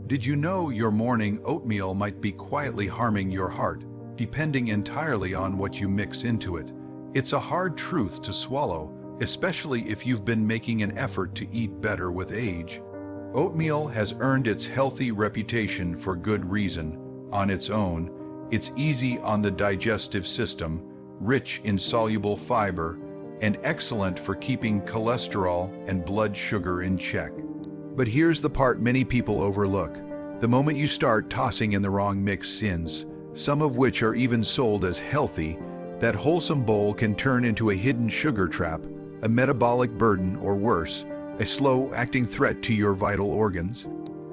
Did you know your morning oatmeal might be quietly harming your heart, depending entirely on what you mix into it? It's a hard truth to swallow, especially if you've been making an effort to eat better with age. Oatmeal has earned its healthy reputation for good reason. On its own, it's easy on the digestive system, rich in soluble fiber, and excellent for keeping cholesterol and blood sugar in check. But here's the part many people overlook. The moment you start tossing in the wrong mix-ins, some of which are even sold as healthy, that wholesome bowl can turn into a hidden sugar trap, a metabolic burden, or worse, a slow-acting threat to your vital organs.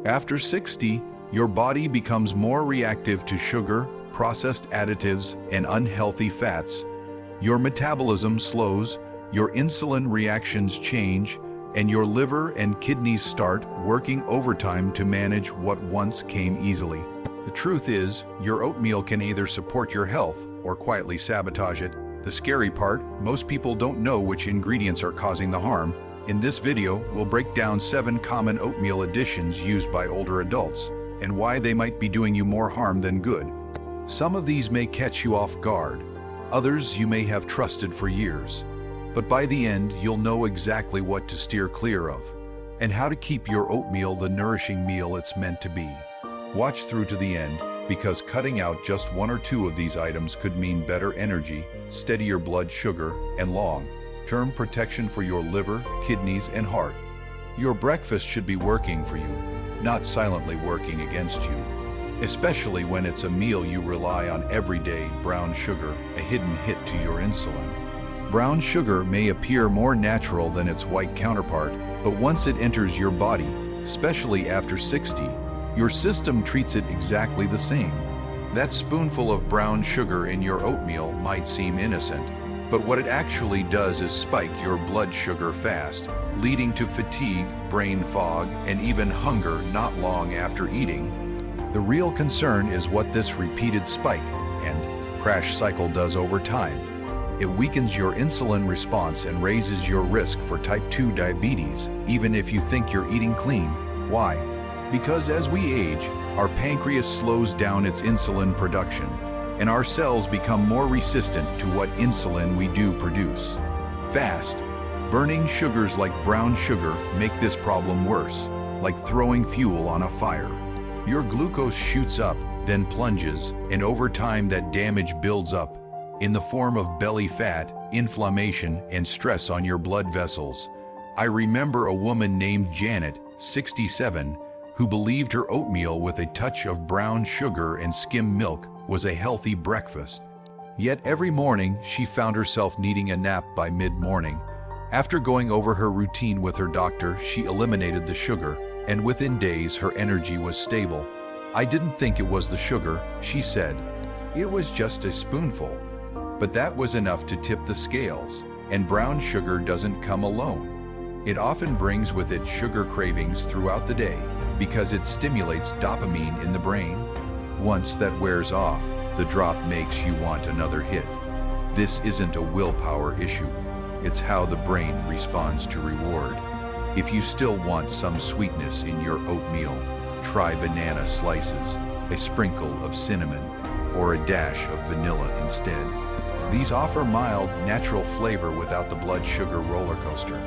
After 60, your body becomes more reactive to sugar, processed additives, and unhealthy fats. Your metabolism slows, your insulin reactions change, and your liver and kidneys start working overtime to manage what once came easily. The truth is, your oatmeal can either support your health or quietly sabotage it. The scary part, most people don't know which ingredients are causing the harm. In this video, we'll break down 7 common oatmeal additions used by older adults and why they might be doing you more harm than good. Some of these may catch you off guard. Others you may have trusted for years. But by the end, you'll know exactly what to steer clear of and how to keep your oatmeal the nourishing meal it's meant to be. Watch through to the end, because cutting out just 1 or 2 of these items could mean better energy, steadier blood sugar, and long-term protection for your liver, kidneys, and heart. Your breakfast should be working for you, not silently working against you. Especially when it's a meal you rely on every day. Brown sugar, a hidden hit to your insulin. Brown sugar may appear more natural than its white counterpart, but once it enters your body, especially after 60, your system treats it exactly the same. That spoonful of brown sugar in your oatmeal might seem innocent, but what it actually does is spike your blood sugar fast, leading to fatigue, brain fog, and even hunger not long after eating. The real concern is what this repeated spike and crash cycle does over time. It weakens your insulin response and raises your risk for type 2 diabetes, even if you think you're eating clean. Why? Because as we age, our pancreas slows down its insulin production, and our cells become more resistant to what insulin we do produce. Fast, burning sugars like brown sugar make this problem worse, like throwing fuel on a fire. Your glucose shoots up, then plunges, and over time that damage builds up in the form of belly fat, inflammation, and stress on your blood vessels. I remember a woman named Janet, 67, who believed her oatmeal with a touch of brown sugar and skim milk was a healthy breakfast. Yet every morning she found herself needing a nap by mid-morning. After going over her routine with her doctor, she eliminated the sugar, and within days her energy was stable. "I didn't think it was the sugar," she said. "It was just a spoonful." But that was enough to tip the scales, and brown sugar doesn't come alone. It often brings with it sugar cravings throughout the day because it stimulates dopamine in the brain. Once that wears off, the drop makes you want another hit. This isn't a willpower issue. It's how the brain responds to reward. If you still want some sweetness in your oatmeal, try banana slices, a sprinkle of cinnamon, or a dash of vanilla instead. These offer mild, natural flavor without the blood sugar roller coaster.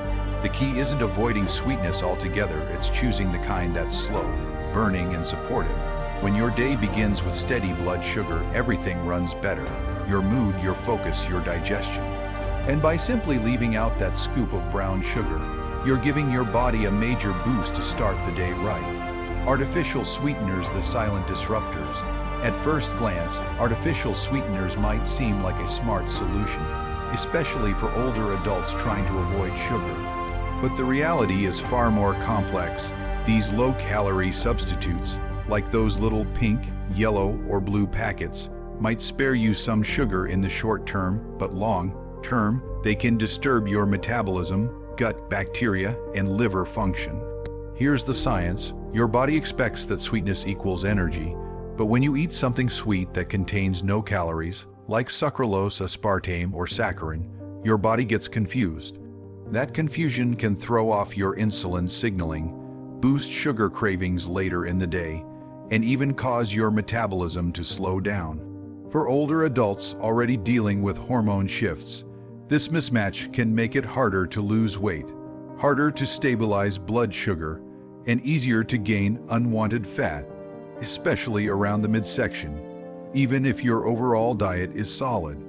The key isn't avoiding sweetness altogether, it's choosing the kind that's slow, burning, and supportive. When your day begins with steady blood sugar, everything runs better. Your mood, your focus, your digestion. And by simply leaving out that scoop of brown sugar, you're giving your body a major boost to start the day right. Artificial sweeteners, the silent disruptors. At first glance, artificial sweeteners might seem like a smart solution, especially for older adults trying to avoid sugar. But the reality is far more complex. These low-calorie substitutes, like those little pink, yellow, or blue packets, might spare you some sugar in the short term, but long term, they can disturb your metabolism, gut bacteria, and liver function. Here's the science. Your body expects that sweetness equals energy, but when you eat something sweet that contains no calories, like sucralose, aspartame, or saccharin, your body gets confused. That confusion can throw off your insulin signaling, boost sugar cravings later in the day, and even cause your metabolism to slow down. For older adults already dealing with hormone shifts, this mismatch can make it harder to lose weight, harder to stabilize blood sugar, and easier to gain unwanted fat, especially around the midsection, even if your overall diet is solid.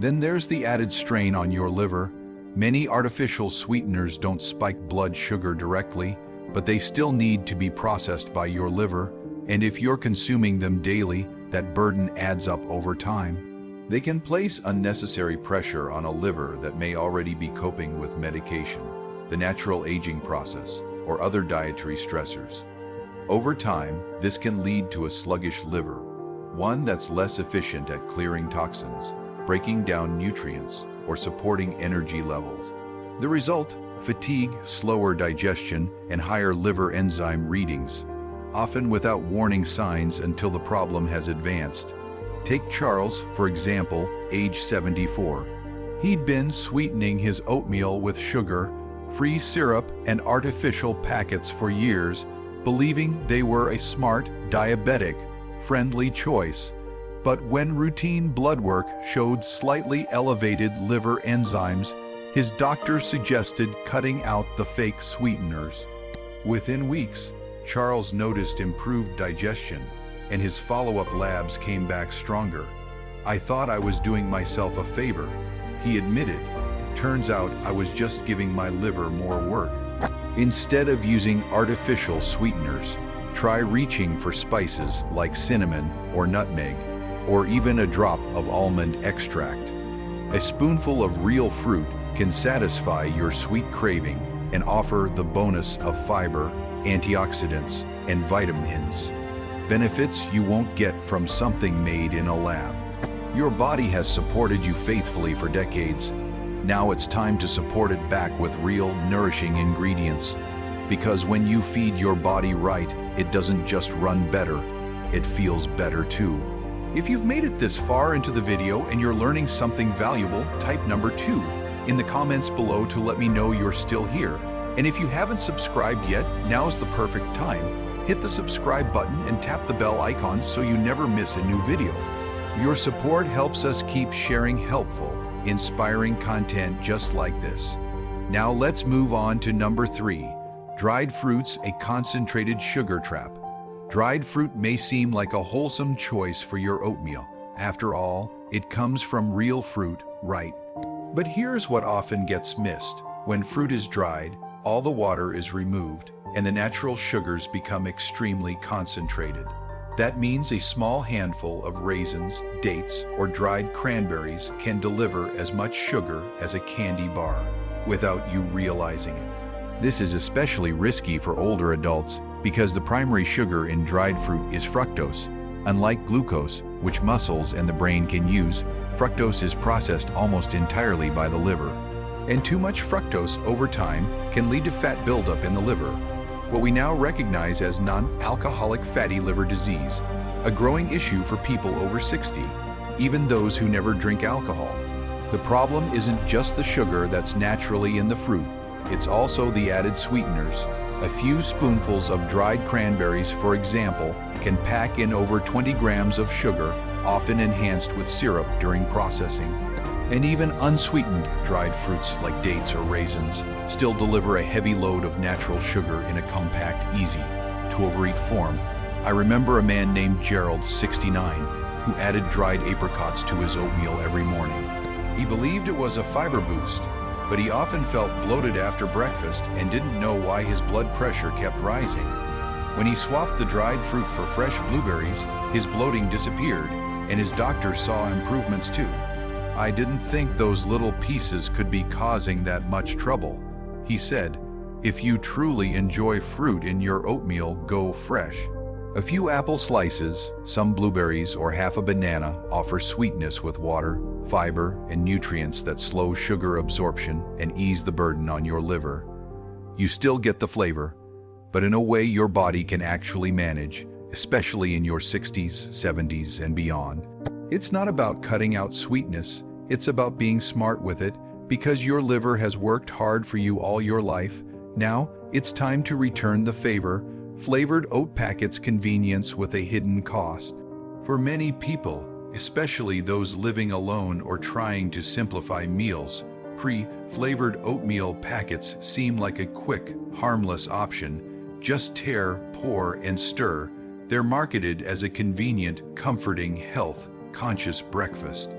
Then there's the added strain on your liver. Many artificial sweeteners don't spike blood sugar directly, but they still need to be processed by your liver, and if you're consuming them daily, that burden adds up over time. They can place unnecessary pressure on a liver that may already be coping with medication, the natural aging process, or other dietary stressors. Over time, this can lead to a sluggish liver, one that's less efficient at clearing toxins, breaking down nutrients, or supporting energy levels. The result? Fatigue, slower digestion, and higher liver enzyme readings, often without warning signs until the problem has advanced. Take Charles, for example, age 74. He'd been sweetening his oatmeal with sugar, free syrup, and artificial packets for years, believing they were a smart, diabetic-friendly choice. But when routine blood work showed slightly elevated liver enzymes, his doctor suggested cutting out the fake sweeteners. Within weeks, Charles noticed improved digestion, and his follow-up labs came back stronger. "I thought I was doing myself a favor," he admitted. "Turns out I was just giving my liver more work." Instead of using artificial sweeteners, try reaching for spices like cinnamon or nutmeg, or even a drop of almond extract. A spoonful of real fruit can satisfy your sweet craving and offer the bonus of fiber, antioxidants, and vitamins. Benefits you won't get from something made in a lab. Your body has supported you faithfully for decades. Now it's time to support it back with real, nourishing ingredients. Because when you feed your body right, it doesn't just run better, it feels better too. If you've made it this far into the video and you're learning something valuable, type number 2 in the comments below to let me know you're still here. And if you haven't subscribed yet, now's the perfect time. Hit the subscribe button and tap the bell icon so you never miss a new video. Your support helps us keep sharing helpful, inspiring content just like this. Now let's move on to number 3, dried fruits, a concentrated sugar trap. Dried fruit may seem like a wholesome choice for your oatmeal. After all, it comes from real fruit, right? But here's what often gets missed. When fruit is dried, all the water is removed, and the natural sugars become extremely concentrated. That means a small handful of raisins, dates, or dried cranberries can deliver as much sugar as a candy bar, without you realizing it. This is especially risky for older adults because the primary sugar in dried fruit is fructose. Unlike glucose, which muscles and the brain can use, fructose is processed almost entirely by the liver. And too much fructose over time can lead to fat buildup in the liver, what we now recognize as non-alcoholic fatty liver disease, a growing issue for people over 60, even those who never drink alcohol. The problem isn't just the sugar that's naturally in the fruit, it's also the added sweeteners. A few spoonfuls of dried cranberries, for example, can pack in over 20 grams of sugar, often enhanced with syrup during processing. And even unsweetened dried fruits like dates or raisins still deliver a heavy load of natural sugar in a compact, easy-to-overeat form. I remember a man named Gerald, 69, who added dried apricots to his oatmeal every morning. He believed it was a fiber boost, but he often felt bloated after breakfast and didn't know why his blood pressure kept rising. When he swapped the dried fruit for fresh blueberries, his bloating disappeared, and his doctor saw improvements too. "I didn't think those little pieces could be causing that much trouble," he said. "If you truly enjoy fruit in your oatmeal, go fresh." A few apple slices, some blueberries, or half a banana offer sweetness with water, fiber, and nutrients that slow sugar absorption and ease the burden on your liver. You still get the flavor, but in a way your body can actually manage, especially in your 60s, 70s, and beyond. It's not about cutting out sweetness, it's about being smart with it, because your liver has worked hard for you all your life, Now, it's time to return the favor. Flavored oat packets convenience with a hidden cost. For many people, especially those living alone or trying to simplify meals, pre-flavored oatmeal packets seem like a quick, harmless option. Just tear, pour, and stir. They're marketed as a convenient, comforting, health-conscious breakfast.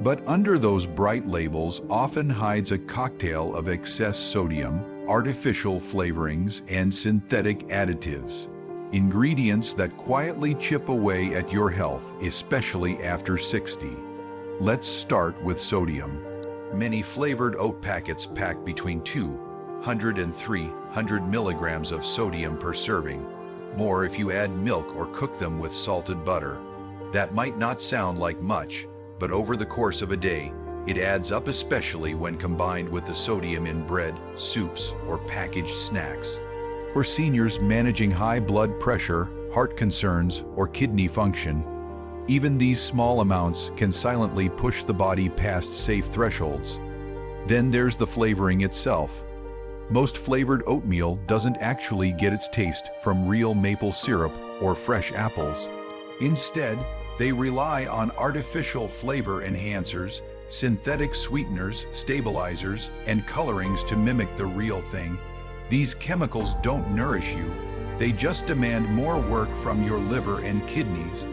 But under those bright labels often hides a cocktail of excess sodium, artificial flavorings, and synthetic additives. Ingredients that quietly chip away at your health, especially after 60. Let's start with sodium. Many flavored oat packets pack between 200 and 300 milligrams of sodium per serving. More if you add milk or cook them with salted butter. That might not sound like much, but over the course of a day, it adds up, especially when combined with the sodium in bread, soups, or packaged snacks. For seniors managing high blood pressure, heart concerns, or kidney function, even these small amounts can silently push the body past safe thresholds. Then there's the flavoring itself. Most flavored oatmeal doesn't actually get its taste from real maple syrup or fresh apples. Instead, they rely on artificial flavor enhancers, synthetic sweeteners, stabilizers, and colorings to mimic the real thing. These chemicals don't nourish you. They just demand more work from your liver and kidneys.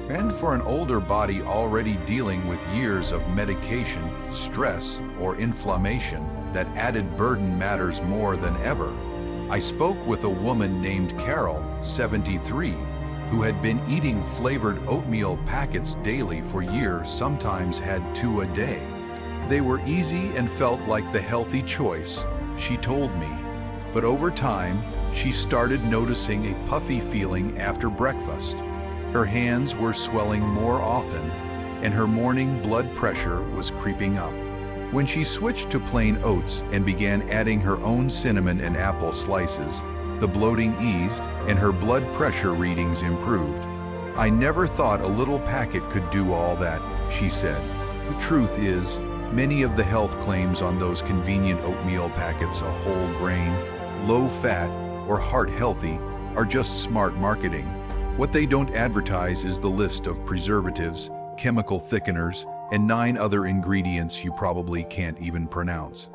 And for an older body already dealing with years of medication, stress, or inflammation, that added burden matters more than ever. I spoke with a woman named Carol, 73, who had been eating flavored oatmeal packets daily for years, sometimes had 2 a day. They were easy and felt like the healthy choice, she told me. But over time, she started noticing a puffy feeling after breakfast. Her hands were swelling more often, and her morning blood pressure was creeping up. When she switched to plain oats and began adding her own cinnamon and apple slices, the bloating eased and her blood pressure readings improved. I never thought a little packet could do all that, she said. The truth is, many of the health claims on those convenient oatmeal packets, a whole grain, low fat, or heart healthy, are just smart marketing. What they don't advertise is the list of preservatives, chemical thickeners, and 9 other ingredients you probably can't even pronounce.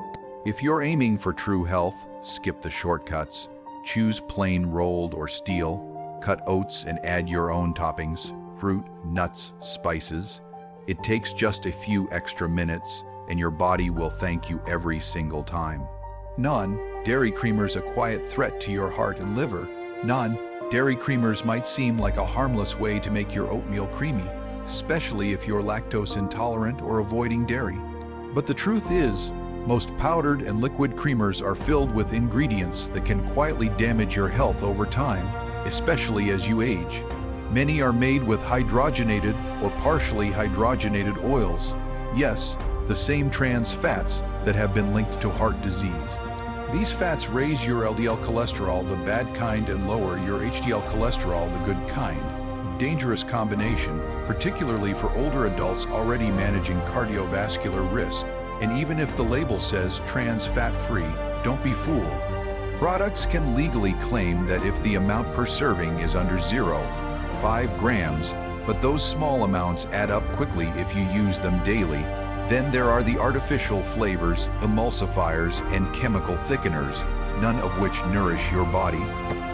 If you're aiming for true health, skip the shortcuts. Choose plain rolled or steel. Cut oats and add your own toppings, fruit, nuts, spices. It takes just a few extra minutes, and your body will thank you every single time. Non-dairy creamers, a quiet threat to your heart and liver. Non-dairy creamers might seem like a harmless way to make your oatmeal creamy, especially if you're lactose intolerant or avoiding dairy. But the truth is, most powdered and liquid creamers are filled with ingredients that can quietly damage your health over time, especially as you age. Many are made with hydrogenated or partially hydrogenated oils. Yes, the same trans fats that have been linked to heart disease. These fats raise your LDL cholesterol, the bad kind, and lower your HDL cholesterol, the good kind. Dangerous combination, particularly for older adults already managing cardiovascular risk. And even if the label says trans fat-free, don't be fooled. Products can legally claim that if the amount per serving is under 0.5 grams, but those small amounts add up quickly if you use them daily. Then there are the artificial flavors, emulsifiers, and chemical thickeners, none of which nourish your body.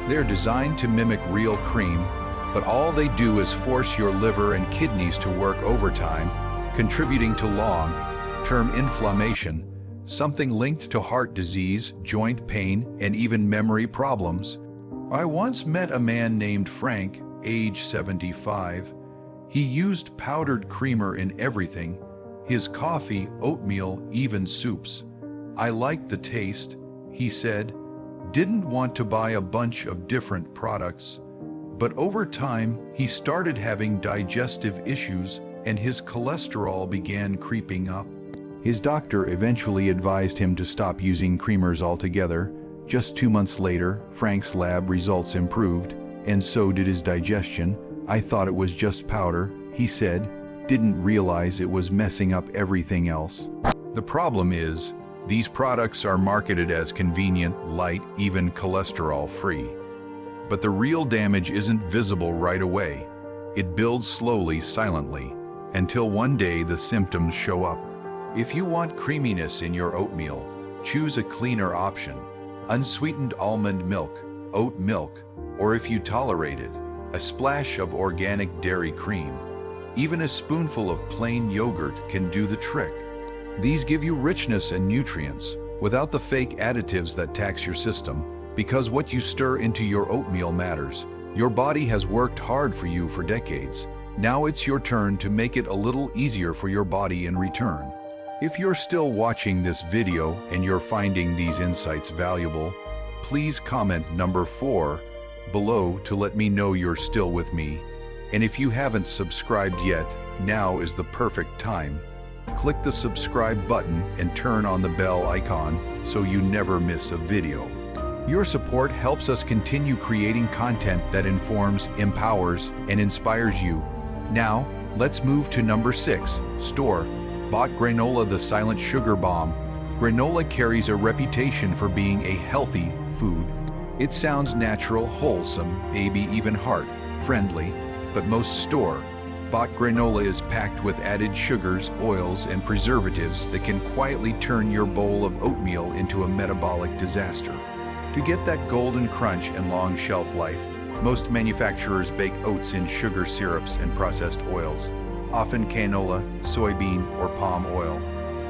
They're designed to mimic real cream, but all they do is force your liver and kidneys to work overtime, contributing to long-term inflammation, something linked to heart disease, joint pain, and even memory problems. I once met a man named Frank, age 75. He used powdered creamer in everything, his coffee, oatmeal, even soups. I liked the taste, he said. Didn't want to buy a bunch of different products. But over time, he started having digestive issues and his cholesterol began creeping up. His doctor eventually advised him to stop using creamers altogether. Just 2 months later, Frank's lab results improved, and so did his digestion. I thought it was just powder, he said, didn't realize it was messing up everything else. The problem is, These products are marketed as convenient, light, even cholesterol-free. But the real damage isn't visible right away. It builds slowly, silently, until one day the symptoms show up. If you want creaminess in your oatmeal, choose a cleaner option: unsweetened almond milk, oat milk, or if you tolerate it, a splash of organic dairy cream. Even a spoonful of plain yogurt can do the trick. These give you richness and nutrients, without the fake additives that tax your system, because what you stir into your oatmeal matters. Your body has worked hard for you for decades. Now it's your turn to make it a little easier for your body in return. If you're still watching this video and you're finding these insights valuable, please comment number 4 below to let me know you're still with me. And if you haven't subscribed yet, now is the perfect time. Click the subscribe button and turn on the bell icon so you never miss a video. Your support helps us continue creating content that informs, empowers, and inspires you. Now, let's move to number 6, store-bought granola, the silent sugar bomb. Granola carries a reputation for being a healthy food. It sounds natural, wholesome, maybe even heart-friendly, but most store-bought granola is packed with added sugars, oils, and preservatives that can quietly turn your bowl of oatmeal into a metabolic disaster. To get that golden crunch and long shelf life, most manufacturers bake oats in sugar syrups and processed oils, often canola, soybean, or palm oil.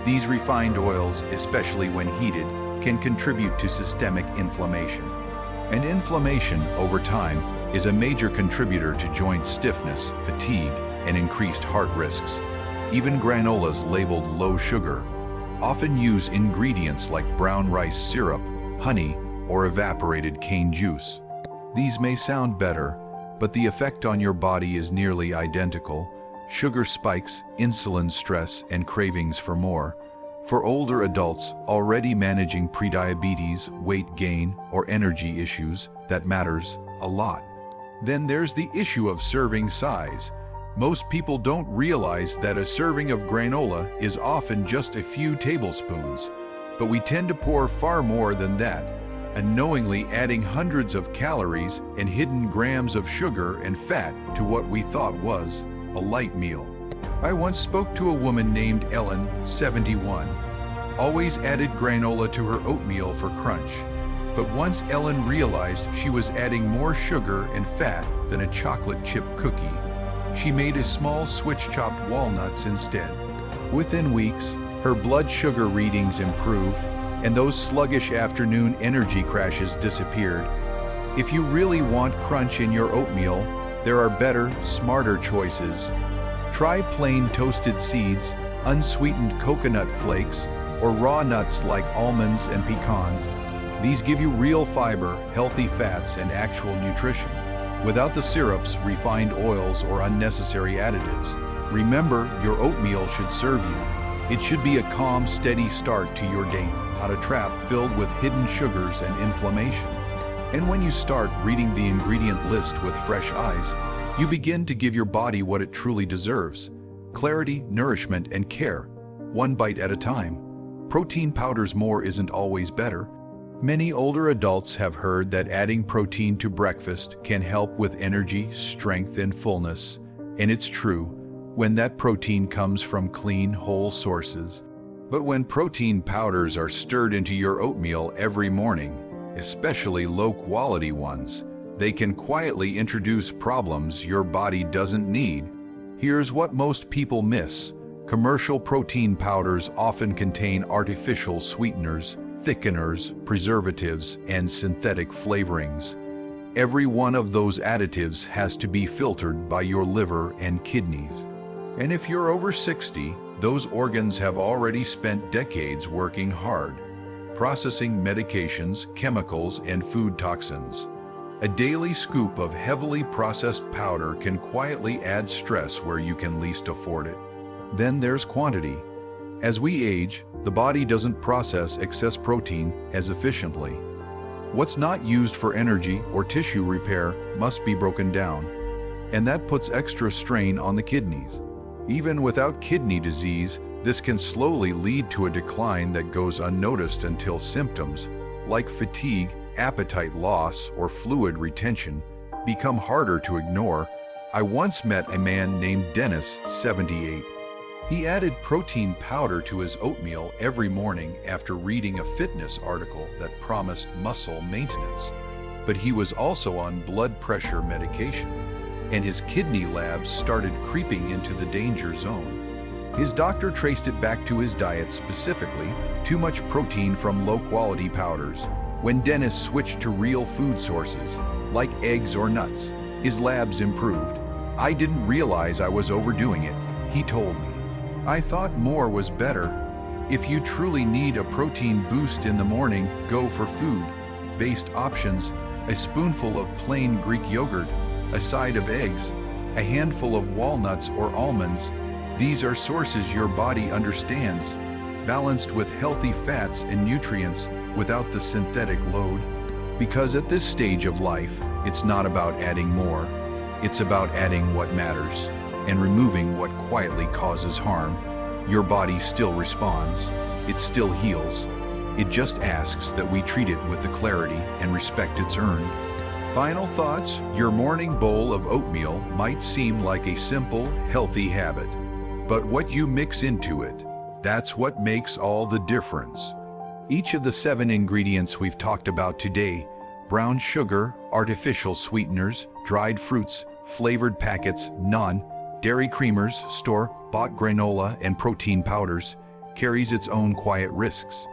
These refined oils, especially when heated, can contribute to systemic inflammation. And inflammation, over time, is a major contributor to joint stiffness, fatigue, and increased heart risks. Even granolas labeled low sugar often use ingredients like brown rice syrup, honey, or evaporated cane juice. These may sound better, but the effect on your body is nearly identical: sugar spikes, insulin stress, and cravings for more. For older adults already managing prediabetes, weight gain, or energy issues, that matters a lot. Then there's the issue of serving size. Most people don't realize that a serving of granola is often just a few tablespoons, but we tend to pour far more than that, unknowingly adding hundreds of calories and hidden grams of sugar and fat to what we thought was a light meal. I once spoke to a woman named Ellen, 71. Always added granola to her oatmeal for crunch. But once Ellen realized she was adding more sugar and fat than a chocolate chip cookie, she made a small switch, chopped walnuts instead. Within weeks, her blood sugar readings improved, and those sluggish afternoon energy crashes disappeared. If you really want crunch in your oatmeal, there are better, smarter choices. Try plain toasted seeds, unsweetened coconut flakes, or raw nuts like almonds and pecans. These give you real fiber, healthy fats, and actual nutrition, without the syrups, refined oils, or unnecessary additives. Remember, your oatmeal should serve you. It should be a calm, steady start to your day, not a trap filled with hidden sugars and inflammation. And when you start reading the ingredient list with fresh eyes, you begin to give your body what it truly deserves: clarity, nourishment, and care, one bite at a time. Protein powders more isn't always better. Many older adults have heard that adding protein to breakfast can help with energy, strength, and fullness. And it's true, when that protein comes from clean, whole sources. But when protein powders are stirred into your oatmeal every morning, especially low-quality ones, they can quietly introduce problems your body doesn't need. Here's what most people miss. Commercial protein powders often contain artificial sweeteners, thickeners, preservatives, and synthetic flavorings. Every one of those additives has to be filtered by your liver and kidneys. And if you're over 60, those organs have already spent decades working hard, processing medications, chemicals, and food toxins. A daily scoop of heavily processed powder can quietly add stress where you can least afford it. Then there's quantity. As we age, the body doesn't process excess protein as efficiently. What's not used for energy or tissue repair must be broken down, and that puts extra strain on the kidneys. Even without kidney disease, This can slowly lead to a decline that goes unnoticed until symptoms, like fatigue, appetite loss, or fluid retention, become harder to ignore. I once met a man named Dennis, 78. He added protein powder to his oatmeal every morning after reading a fitness article that promised muscle maintenance. But he was also on blood pressure medication, and his kidney labs started creeping into the danger zone. His doctor traced it back to his diet, specifically too much protein from low-quality powders. When Dennis switched to real food sources, like eggs or nuts, his labs improved. I didn't realize I was overdoing it, he told me. I thought more was better. If you truly need a protein boost in the morning, go for food-based options, a spoonful of plain Greek yogurt, a side of eggs, a handful of walnuts or almonds. These are sources your body understands, balanced with healthy fats and nutrients without the synthetic load. Because at this stage of life, it's not about adding more. It's about adding what matters and removing what quietly causes harm. Your body still responds. It still heals. It just asks that we treat it with the clarity and respect it's earned. Final thoughts: your morning bowl of oatmeal might seem like a simple, healthy habit. But what you mix into it, that's what makes all the difference. Each of the 7 ingredients we've talked about today, brown sugar, artificial sweeteners, dried fruits, flavored packets, non-dairy creamers, store-bought granola, and protein powders, carries its own quiet risks,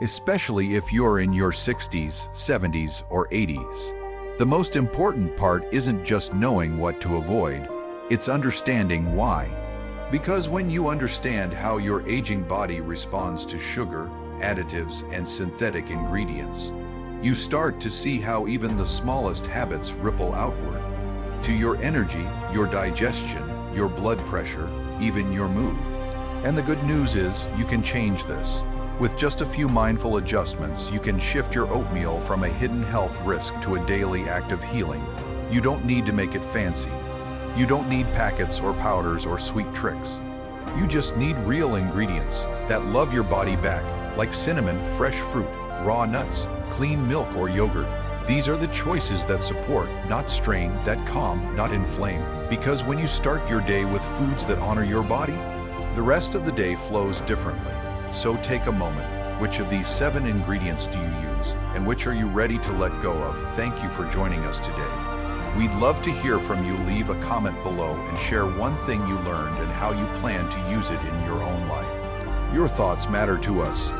especially if you're in your 60s, 70s, or 80s. The most important part isn't just knowing what to avoid, it's understanding why. Because when you understand how your aging body responds to sugar, additives, and synthetic ingredients, you start to see how even the smallest habits ripple outward to your energy, your digestion, your blood pressure, even your mood. And the good news is, you can change this. With just a few mindful adjustments, you can shift your oatmeal from a hidden health risk to a daily act of healing. You don't need to make it fancy. You don't need packets or powders or sweet tricks. You just need real ingredients that love your body back, like cinnamon, fresh fruit, raw nuts, clean milk or yogurt. These are the choices that support, not strain, that calm, not inflame. Because when you start your day with foods that honor your body, the rest of the day flows differently. So take a moment. Which of these 7 ingredients do you use, and which are you ready to let go of? Thank you for joining us today. We'd love to hear from you. Leave a comment below and share one thing you learned and how you plan to use it in your own life. Your thoughts matter to us.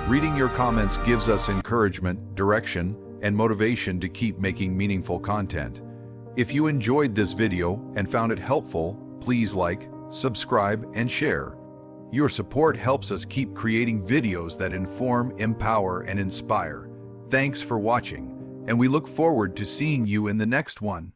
Reading your comments gives us encouragement, direction, and motivation to keep making meaningful content. If you enjoyed this video and found it helpful, please like, subscribe, and share. Your support helps us keep creating videos that inform, empower, and inspire. Thanks for watching, and we look forward to seeing you in the next one.